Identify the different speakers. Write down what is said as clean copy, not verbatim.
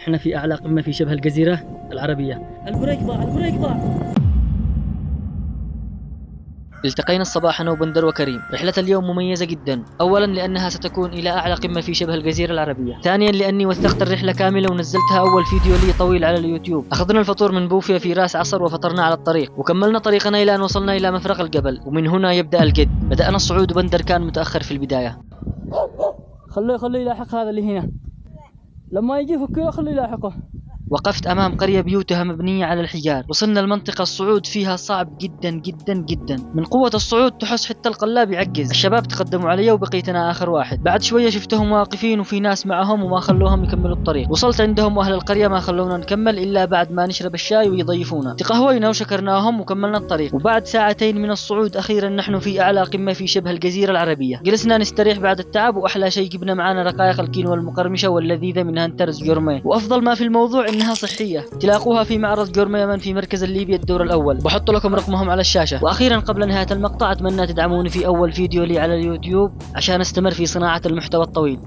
Speaker 1: احنا في أعلى قمة في شبه الجزيرة العربية. البريك ضاع. التقينا الصباح أنا وبندر وكريم. رحلة اليوم مميزة جدا، أولا لأنها ستكون إلى أعلى قمة في شبه الجزيرة العربية، ثانيا لأني وثقت الرحلة كاملة ونزلتها أول فيديو لي طويل على اليوتيوب. أخذنا الفطور من بوفيا في راس عصر وفطرنا على الطريق، وكملنا طريقنا إلى أن وصلنا إلى مفرق الجبل، ومن هنا يبدأ الجد. بدأنا الصعود وبندر كان متأخر في البداية. خليه يلاحق هذا اللي هنا، لما يجي فكيه خليه يلاحقه. وقفت أمام قرية بيوتها مبنية على الحجار. وصلنا المنطقة، الصعود فيها صعب جدا جدا جدا، من قوة الصعود تحس حتى القلاب يعجز. الشباب تقدموا علي وبقيت أنا آخر واحد. بعد شوية شفتهم واقفين وفي ناس معهم وما خلوهم يكملوا الطريق. وصلت عندهم وأهل القرية ما خلونا نكمل إلا بعد ما نشرب الشاي ويضيفونا. تقهوينا وشكرناهم وكملنا الطريق. وبعد ساعتين من الصعود أخيرا نحن في أعلى قمة في شبه الجزيرة العربية. جلسنا نستريح بعد التعب، وأحلى شيء جبنا معنا رقائق الكينوا المقرمشة واللذيذة من هانترز جورميه. وأفضل ما في الموضوع إنها صحية. تلاقوها في معرض جورميه من في مركز الليبي الدور الأول. بحط لكم رقمهم على الشاشة. وأخيرا قبل نهاية المقطع أتمنى تدعموني في أول فيديو لي على اليوتيوب عشان استمر في صناعة المحتوى الطويل.